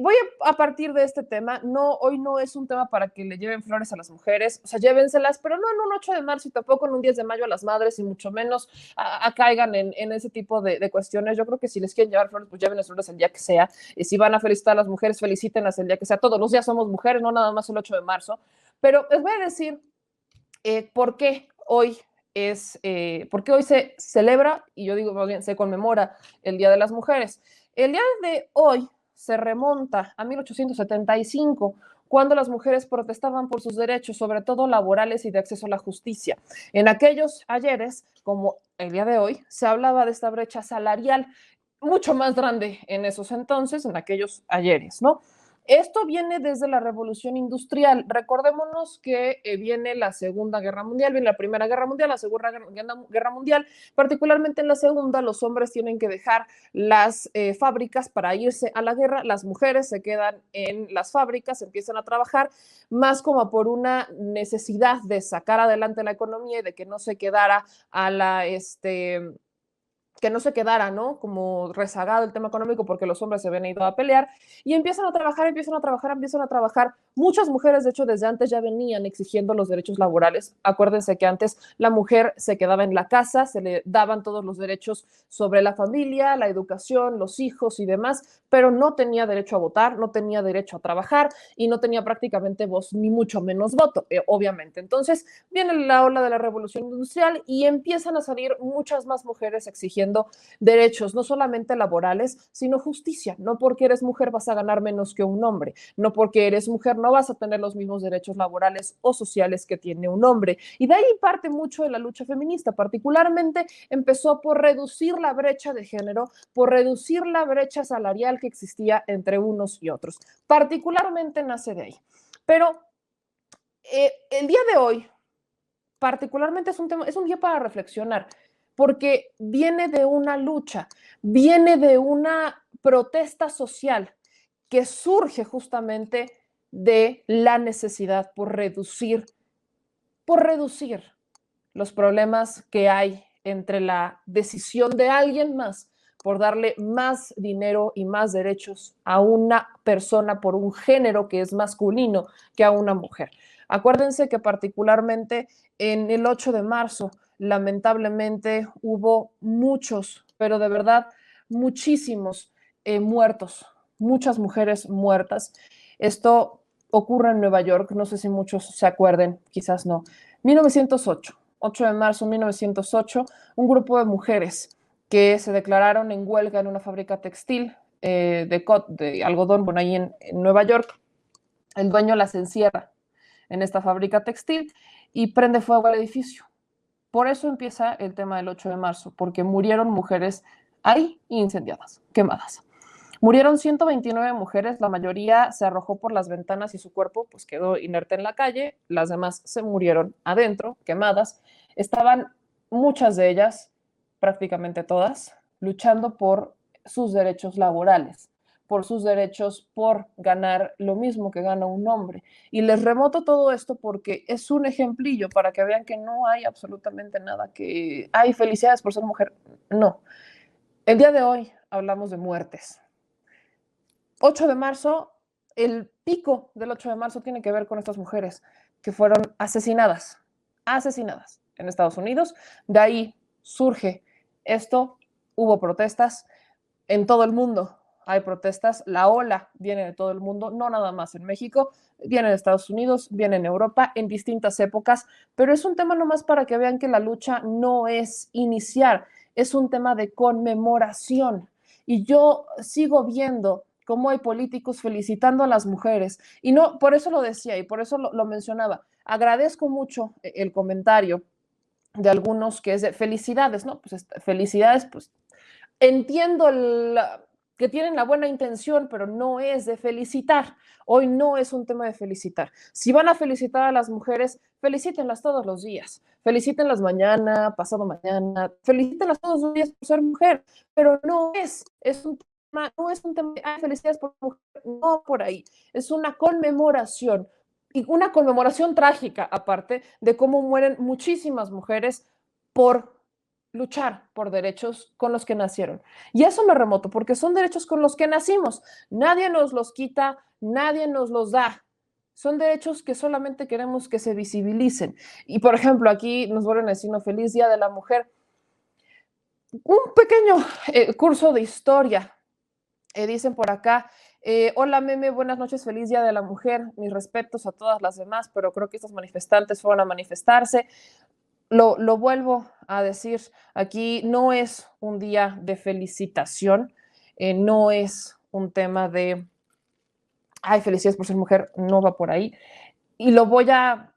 voy a partir de este tema. No, hoy no es un tema para que le lleven flores a las mujeres, o sea, llévenselas, pero no en un 8 de marzo y tampoco en un 10 de mayo a las madres y mucho menos caigan en ese tipo de cuestiones. Yo creo que si les quieren llevar flores, pues llévenles flores el día que sea. Y si van a felicitar a las mujeres, felicítenlas el día que sea. Todos los días somos mujeres, no nada más el 8 de marzo. Pero les voy a decir por qué hoy porque hoy se celebra, y yo digo más bien, se conmemora el Día de las Mujeres. El día de hoy se remonta a 1875, cuando las mujeres protestaban por sus derechos, sobre todo laborales y de acceso a la justicia. En aquellos ayeres, como el día de hoy, se hablaba de esta brecha salarial mucho más grande en esos entonces, en aquellos ayeres, ¿no? Esto viene desde la Revolución Industrial. Recordémonos que viene la Segunda Guerra Mundial, viene la Primera Guerra Mundial, la Segunda Guerra Mundial. Particularmente en la Segunda, los hombres tienen que dejar las fábricas para irse a la guerra. Las mujeres se quedan en las fábricas, empiezan a trabajar más como por una necesidad de sacar adelante la economía y de que no se quedara a la que no se quedara, ¿no? Como rezagado el tema económico porque los hombres se habían ido a pelear y empiezan a trabajar, empiezan a trabajar, empiezan a trabajar. Muchas mujeres, de hecho, desde antes ya venían exigiendo los derechos laborales. Acuérdense que antes la mujer se quedaba en la casa, se le daban todos los derechos sobre la familia, la educación, los hijos y demás, pero no tenía derecho a votar, no tenía derecho a trabajar y no tenía prácticamente voz, ni mucho menos voto, obviamente. Entonces viene la ola de la Revolución Industrial y empiezan a salir muchas más mujeres exigiendo derechos, no solamente laborales, sino justicia. No porque eres mujer vas a ganar menos que un hombre, no porque eres mujer no vas a tener los mismos derechos laborales o sociales que tiene un hombre. Y de ahí parte mucho de la lucha feminista. Particularmente empezó por reducir la brecha de género, por reducir la brecha salarial que existía entre unos y otros. Particularmente nace de ahí. Pero el día de hoy, particularmente es un día para reflexionar, porque viene de una lucha, viene de una protesta social que surge justamente de la necesidad por reducir los problemas que hay entre la decisión de alguien más por darle más dinero y más derechos a una persona por un género que es masculino que a una mujer. Acuérdense que particularmente en el 8 de marzo, lamentablemente, hubo muchos, pero de verdad muchísimos muertos, muchas mujeres muertas. Esto ocurre en Nueva York, no sé si muchos se acuerden, quizás no. 1908, 8 de marzo de 1908, un grupo de mujeres que se declararon en huelga en una fábrica textil de algodón, bueno, ahí en Nueva York. El dueño las encierra en esta fábrica textil y prende fuego al edificio. Por eso empieza el tema del 8 de marzo, porque murieron mujeres ahí incendiadas, quemadas. Murieron 129 mujeres, la mayoría se arrojó por las ventanas y su cuerpo pues quedó inerte en la calle, las demás se murieron adentro, quemadas. Estaban muchas de ellas, prácticamente todas, luchando por sus derechos laborales, por sus derechos por ganar lo mismo que gana un hombre. Y les remoto todo esto porque es un ejemplillo para que vean que no hay absolutamente nada que, hay felicidades por ser mujer. No. El día de hoy hablamos de muertes. 8 de marzo, el pico del 8 de marzo tiene que ver con estas mujeres que fueron asesinadas en Estados Unidos. De ahí surge esto, hubo protestas en todo el mundo. Hay protestas, la ola viene de todo el mundo, no nada más en México, viene de Estados Unidos, viene en Europa, en distintas épocas, pero es un tema nomás para que vean que la lucha no es iniciar, es un tema de conmemoración. Y yo sigo viendo cómo hay políticos felicitando a las mujeres. Y no, por eso lo decía y por eso lo mencionaba. Agradezco mucho el comentario de algunos que es de felicidades, ¿no? Pues felicidades, pues entiendo que tienen la buena intención, pero no es de felicitar. Hoy no es un tema de felicitar. Si van a felicitar a las mujeres, felicítenlas todos los días. Felicítenlas mañana, pasado mañana, felicítenlas todos los días por ser mujer, pero es un tema, no es un tema de felicidades por mujer, no por ahí. Es una conmemoración y una conmemoración trágica, aparte de cómo mueren muchísimas mujeres por luchar por derechos con los que nacieron. Y eso me remoto, porque son derechos con los que nacimos. Nadie nos los quita, nadie nos los da. Son derechos que solamente queremos que se visibilicen. Y, por ejemplo, aquí nos vuelven a decir, no, feliz Día de la Mujer. Un pequeño curso de historia. Dicen por acá, hola Meme, buenas noches, feliz Día de la Mujer, mis respetos a todas las demás, pero creo que estos manifestantes fueron a manifestarse. Lo vuelvo a decir, aquí no es un día de felicitación, no es un tema de, ay, felicidades por ser mujer, no va por ahí. Y voy a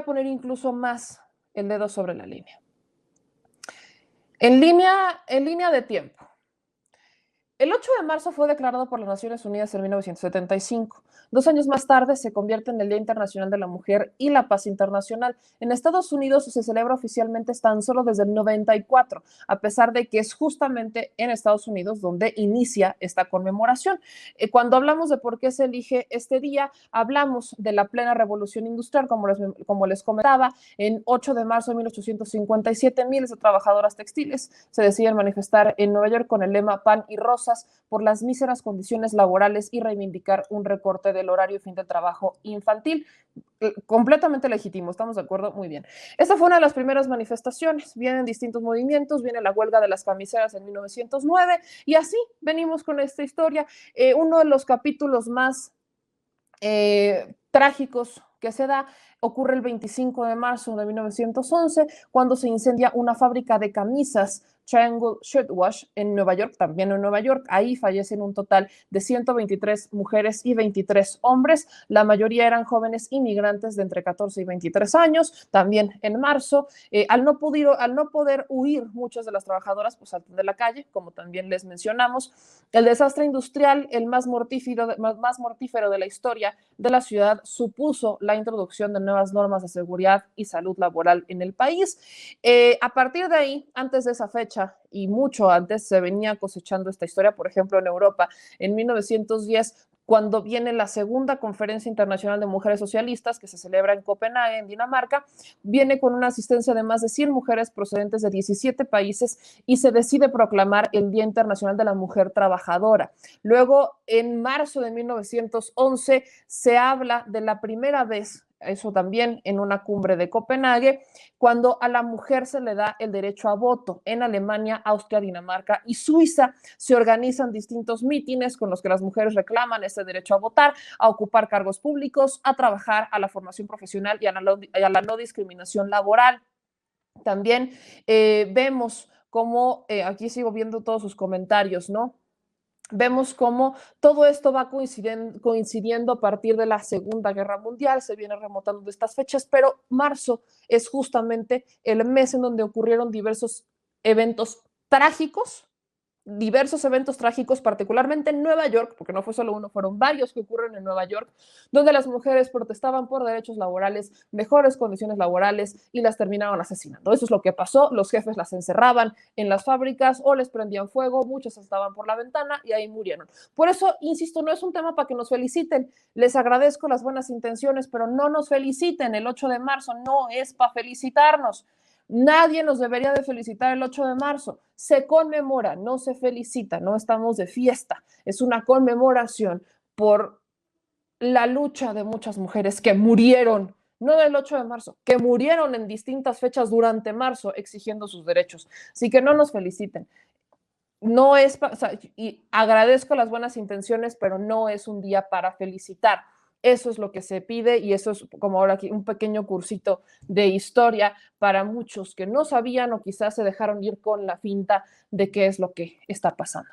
poner incluso más el dedo sobre la línea. En línea de tiempo. El 8 de marzo fue declarado por las Naciones Unidas en 1975. 2 años más tarde se convierte en el Día Internacional de la Mujer y la Paz Internacional. En Estados Unidos se celebra oficialmente tan solo desde el 94, a pesar de que es justamente en Estados Unidos donde inicia esta conmemoración. Cuando hablamos de por qué se elige este día, hablamos de la plena revolución industrial, como les comentaba. En 8 de marzo de 1857, miles de trabajadoras textiles se deciden manifestar en Nueva York con el lema Pan y Rosas por las míseras condiciones laborales y reivindicar un recorte del horario y fin del trabajo infantil. Completamente legítimo, ¿estamos de acuerdo? Muy bien. Esta fue una de las primeras manifestaciones. Vienen distintos movimientos, viene la huelga de las camiseras en 1909 y así venimos con esta historia. Uno de los capítulos más trágicos que se da ocurre el 25 de marzo de 1911, cuando se incendia una fábrica de camisas Triangle Shirtwash en Nueva York, también en Nueva York. Ahí fallecen un total de 123 mujeres y 23 hombres. La mayoría eran jóvenes inmigrantes de entre 14 y 23 años. También en marzo, al no poder huir muchas de las trabajadoras, pues saltan de la calle, como también les mencionamos. El desastre industrial, el más mortífero de la historia de la ciudad, supuso la introducción de nuevas normas de seguridad y salud laboral en el país. A partir de ahí, antes de esa fecha y mucho antes, se venía cosechando esta historia, por ejemplo, en Europa, en 1910, cuando viene la segunda Conferencia Internacional de Mujeres Socialistas, que se celebra en Copenhague, en Dinamarca, viene con una asistencia de más de 100 mujeres procedentes de 17 países y se decide proclamar el Día Internacional de la Mujer Trabajadora. Luego, en marzo de 1911, se habla de la primera vez, eso también en una cumbre de Copenhague, cuando a la mujer se le da el derecho a voto. En Alemania, Austria, Dinamarca y Suiza se organizan distintos mítines con los que las mujeres reclaman este derecho a votar, a ocupar cargos públicos, a trabajar, a la formación profesional y a la no discriminación laboral. También vemos cómo, aquí sigo viendo todos sus comentarios, ¿no? Vemos cómo todo esto va coincidiendo a partir de la Segunda Guerra Mundial, se viene remontando de estas fechas, pero marzo es justamente el mes en donde ocurrieron eventos trágicos, particularmente en Nueva York, porque no fue solo uno, fueron varios que ocurren en Nueva York, donde las mujeres protestaban por derechos laborales, mejores condiciones laborales y las terminaban asesinando. Eso es lo que pasó, los jefes las encerraban en las fábricas o les prendían fuego, muchas estaban por la ventana y ahí murieron. Por eso, insisto, no es un tema para que nos feliciten, les agradezco las buenas intenciones, pero no nos feliciten, el 8 de marzo no es para felicitarnos. Nadie nos debería de felicitar el 8 de marzo. Se conmemora, no se felicita, no estamos de fiesta. Es una conmemoración por la lucha de muchas mujeres que murieron, no del 8 de marzo, que murieron en distintas fechas durante marzo exigiendo sus derechos. Así que no nos feliciten. No es, o sea, y agradezco las buenas intenciones, pero no es un día para felicitar. Eso es lo que se pide y eso es como ahora aquí un pequeño cursito de historia para muchos que no sabían o quizás se dejaron ir con la finta de qué es lo que está pasando.